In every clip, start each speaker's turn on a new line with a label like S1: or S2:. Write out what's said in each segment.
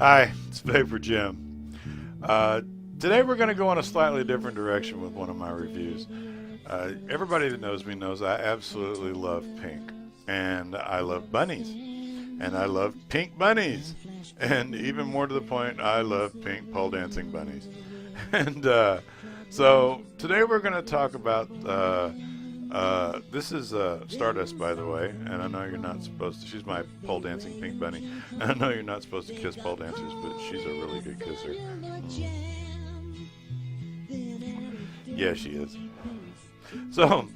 S1: Hi, it's Vapor Jim. Today we're going to go in a slightly different direction with one of my reviews. Everybody that knows me knows I absolutely love pink, and I love bunnies, and I love pink bunnies, and even more to the point, I love pink pole dancing bunnies. And so today we're going to talk about this is Stardust, by the way, and I know you're not supposed to. She's my pole dancing pink bunny. And I know you're not supposed to kiss pole dancers, but she's a really good kisser. Yeah, she is. So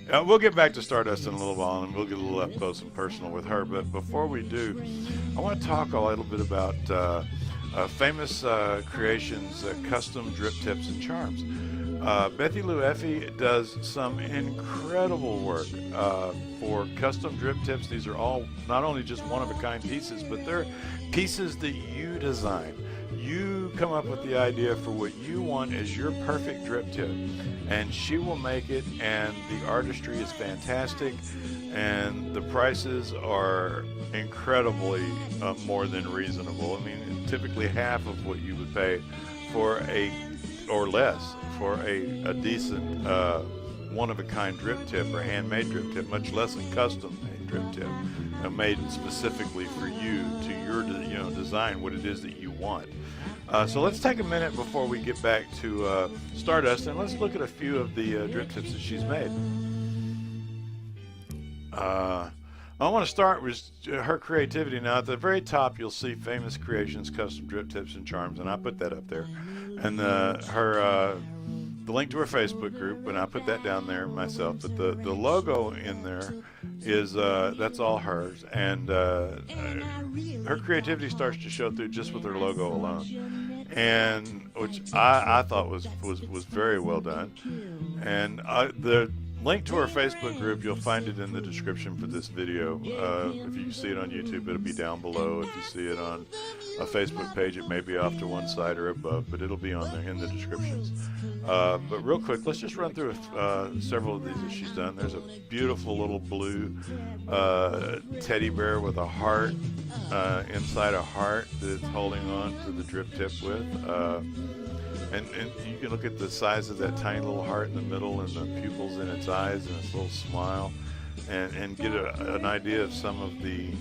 S1: we'll get back to Stardust in a little while, and we'll get a little up close and personal with her. But before we do, I want to talk a little bit about famous creations, custom drip tips and charms. Bethy Lou Effie does some incredible work for custom drip tips. These are all not only just one-of-a-kind pieces, but they're pieces that you design. You come up with the idea for what you want as your perfect drip tip, and she will make it, and the artistry is fantastic, and the prices are incredibly more than reasonable. I mean, typically half of what you would pay for or less for a decent one-of-a-kind drip tip or handmade drip tip, much less a custom-made drip tip made specifically for you to your design what it is that you want. So let's take a minute before we get back to Stardust, and let's look at a few of the drip tips that she's made. I want to start with her creativity. Now, at the very top, you'll see Famous Creations, Custom Drip Tips and Charms, and I put that up there. And the link to her Facebook group, and I put that down there myself. But the logo in there is that's all hers, and her creativity starts to show through just with her logo alone, and which I thought was very well done. And the link to her Facebook group, you'll find it in the description for this video. If you see it on YouTube, it'll be down below. If you see it on a Facebook page, it may be off to one side or above, but it'll be on there in the descriptions. But real quick, let's just run through several of these that she's done. There's a beautiful little blue teddy bear with a heart inside a heart that it's holding on to the drip tip with. And you can look at the size of that tiny little heart in the middle and the pupils in its eyes and its little smile, and get an idea of some of the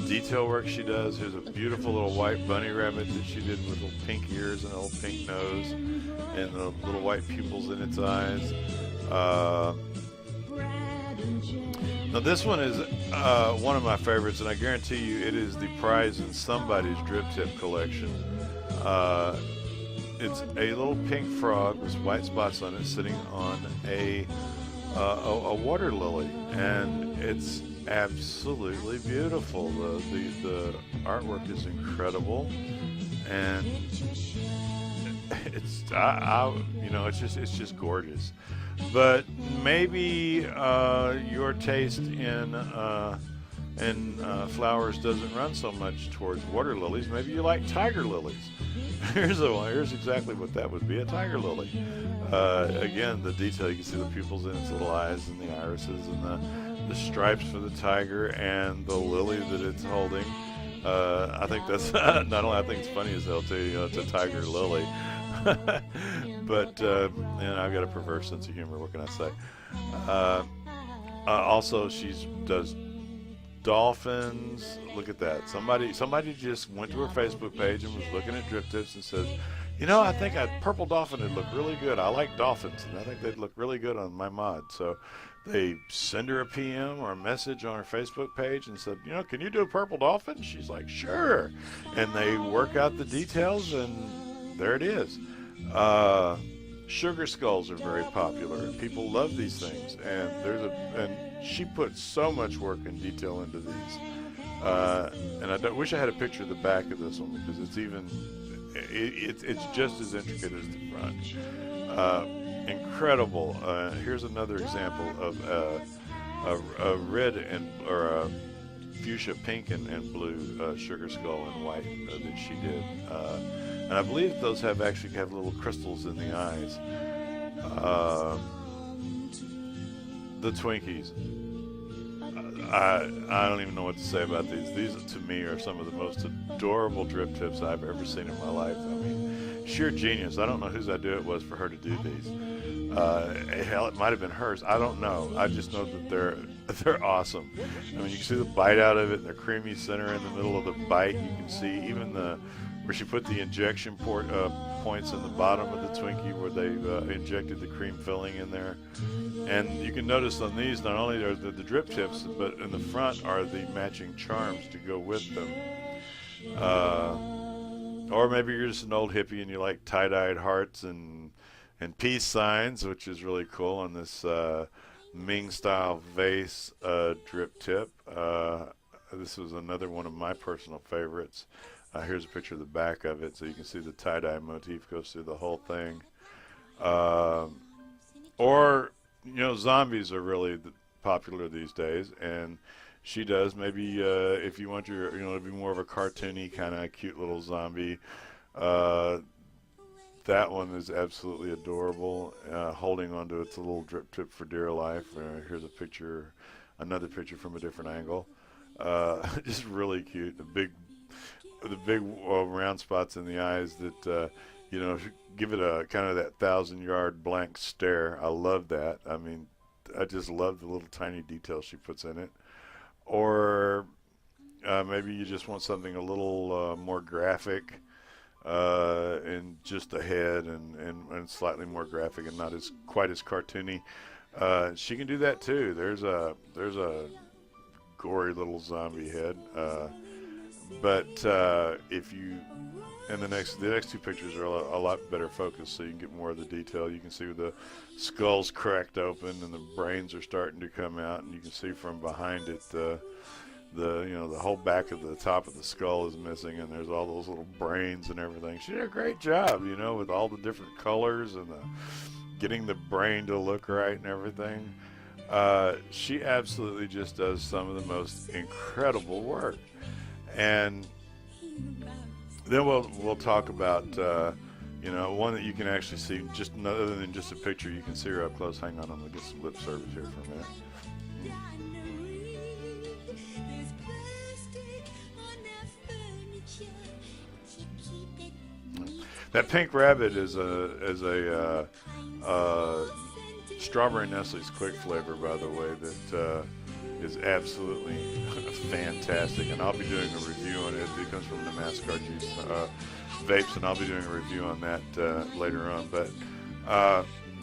S1: detail work she does. Here's a beautiful little white bunny rabbit that she did with little pink ears and a little pink nose and the little white pupils in its eyes. Now this one is one of my favorites, and I guarantee you it is the prize in somebody's drip tip collection. It's a little pink frog with white spots on it sitting on a water lily, and it's absolutely beautiful. The artwork is incredible, and it's just gorgeous. But maybe your taste in flowers doesn't run so much towards water lilies. Maybe you like tiger lilies. Here's exactly what that would be, a tiger lily. Again, the detail, you can see the pupils in its little eyes and the irises and the stripes for the tiger and the lily that it's holding. I think that's not only, I think it's funny as hell too. It's a tiger lily. But I've got a perverse sense of humor. What can I say? Also, she does dolphins. Look at that. Somebody just went to her Facebook page and was looking at drip tips and says, I think a purple dolphin would look really good. I like dolphins, and I think they'd look really good on my mod. So they send her a PM or a message on her Facebook page and said, can you do a purple dolphin? She's like, sure. And they work out the details, and there it is. Sugar skulls are very popular. People love these things, and she puts so much work and detail into these. And I wish I had a picture of the back of this one, because it's just as intricate as the front. Incredible. Here's another example of a red or a fuchsia pink and blue sugar skull and white that she did. And I believe those actually have little crystals in the eyes. The Twinkies. I don't even know what to say about these. These, to me, are some of the most adorable drip tips I've ever seen in my life. I mean, sheer genius. I don't know whose idea it was for her to do these. Hell, it might have been hers. I don't know. I just know that they're awesome. I mean, you can see the bite out of it, and the creamy center in the middle of the bite. You can see even where she put the injection points in the bottom of the Twinkie where they injected the cream filling in there. And you can notice on these, not only are the drip tips, but in the front are the matching charms to go with them. Or maybe you're just an old hippie and you like tie-dyed hearts and peace signs, which is really cool on this Ming-style vase drip tip. This was another one of my personal favorites. Here's a picture of the back of it, so you can see the tie-dye motif goes through the whole thing. Or, you know, zombies are really popular these days, and she does. Maybe if you want your, you know, to be more of a cartoony kind of cute little zombie, that one is absolutely adorable, holding onto its little drip tip for dear life. Here's a picture, another picture from a different angle. Just really cute. The big round spots in the eyes that, you know, give it a kind of that 1,000-yard blank stare. I love that. I mean, I just love the little tiny details she puts in it. Or maybe you just want something a little more graphic, and just a head and slightly more graphic and not as quite as cartoony. She can do that too. There's a gory little zombie head. But if you, and the next two pictures are a lot better focused, so you can get more of the detail. You can see the skull's cracked open and the brains are starting to come out, and you can see from behind it the you know, the whole back of the top of the skull is missing, and there's all those little brains and everything. She did a great job, you know, with all the different colors and getting the brain to look right and everything. She absolutely just does some of the most incredible work. And then we'll talk about you know, one that you can actually see, just other than just a picture. You can see her up close. Hang on, I'm gonna get some lip service here for a minute. That pink rabbit is a strawberry Nestle's Quick flavor, by the way, that is absolutely fantastic, and I'll be doing a review on it. It comes from the Namaskar Juice vapes, and I'll be doing a review on that later on. But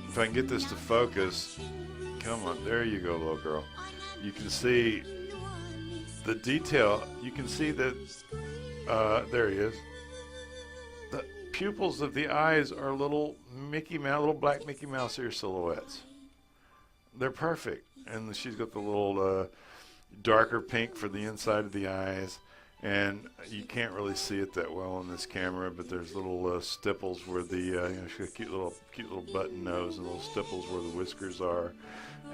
S1: if I can get this to focus, come on, there you go, little girl. You can see the detail. You can see that there he is. The pupils of the eyes are little black Mickey Mouse ear silhouettes. They're perfect. And she's got the little darker pink for the inside of the eyes, and you can't really see it that well on this camera, but there's little stipples where the you know, she's got a cute little button nose and little stipples where the whiskers are,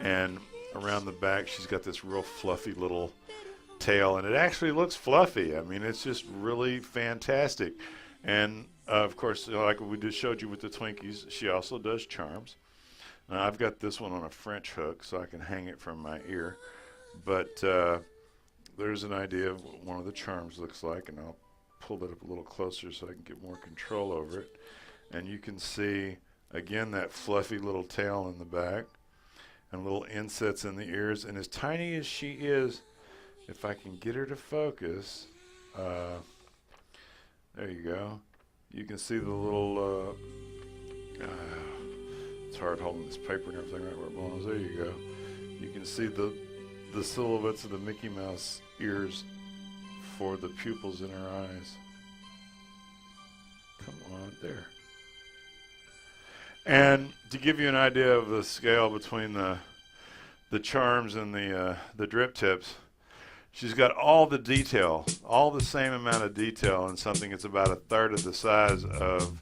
S1: and around the back she's got this real fluffy little tail, and it actually looks fluffy. I mean, it's just really fantastic. And of course, like we just showed you with the Twinkies, she also does charms. Now, I've got this one on a French hook so I can hang it from my ear, but there's an idea of what one of the charms looks like, and I'll pull it up a little closer so I can get more control over it. And you can see, again, that fluffy little tail in the back and little insets in the ears. And as tiny as she is, if I can get her to focus, there you go. You can see the little it's hard holding this paper and everything right where it belongs. There you go. You can see the silhouettes of the Mickey Mouse ears for the pupils in her eyes. Come on, there. And to give you an idea of the scale between the charms and the drip tips, she's got all the detail, all the same amount of detail in something that's about a third of the size of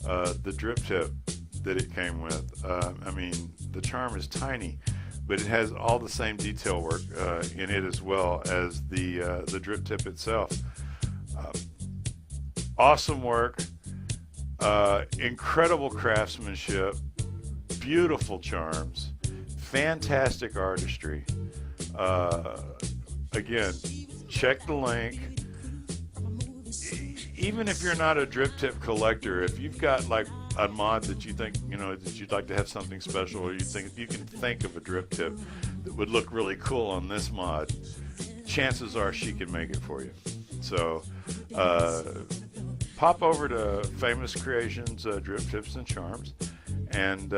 S1: the drip tip that it came with. I mean, the charm is tiny, but it has all the same detail work in it as well as the drip tip itself. Awesome work, incredible craftsmanship, beautiful charms, fantastic artistry. Again, check the link. Even if you're not a drip tip collector, if you've got like a mod that you think, that you'd like to have something special, or you can think of a drip tip that would look really cool on this mod, chances are she can make it for you. So pop over to Famous Creations Drip Tips and Charms, and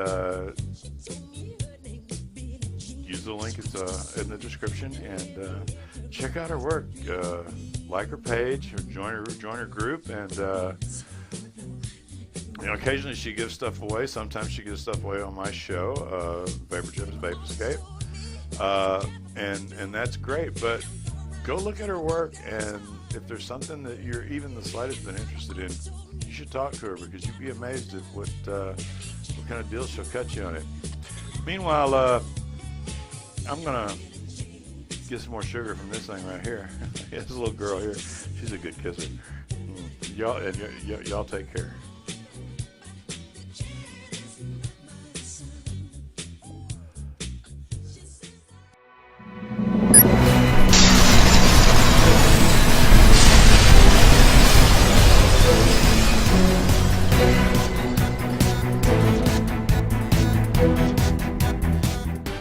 S1: use the link. It's in the description, and check out her work. Like her page, or join her group, and occasionally she gives stuff away. Sometimes she gives stuff away on my show, Vapor Chips Vape Escape, and that's great. But go look at her work, and if there's something that you're even the slightest bit interested in, you should talk to her, because you'd be amazed at what kind of deals she'll cut you on it. Meanwhile, I'm gonna get some more sugar from this thing right here. This little girl here, she's a good kisser. Y'all take care.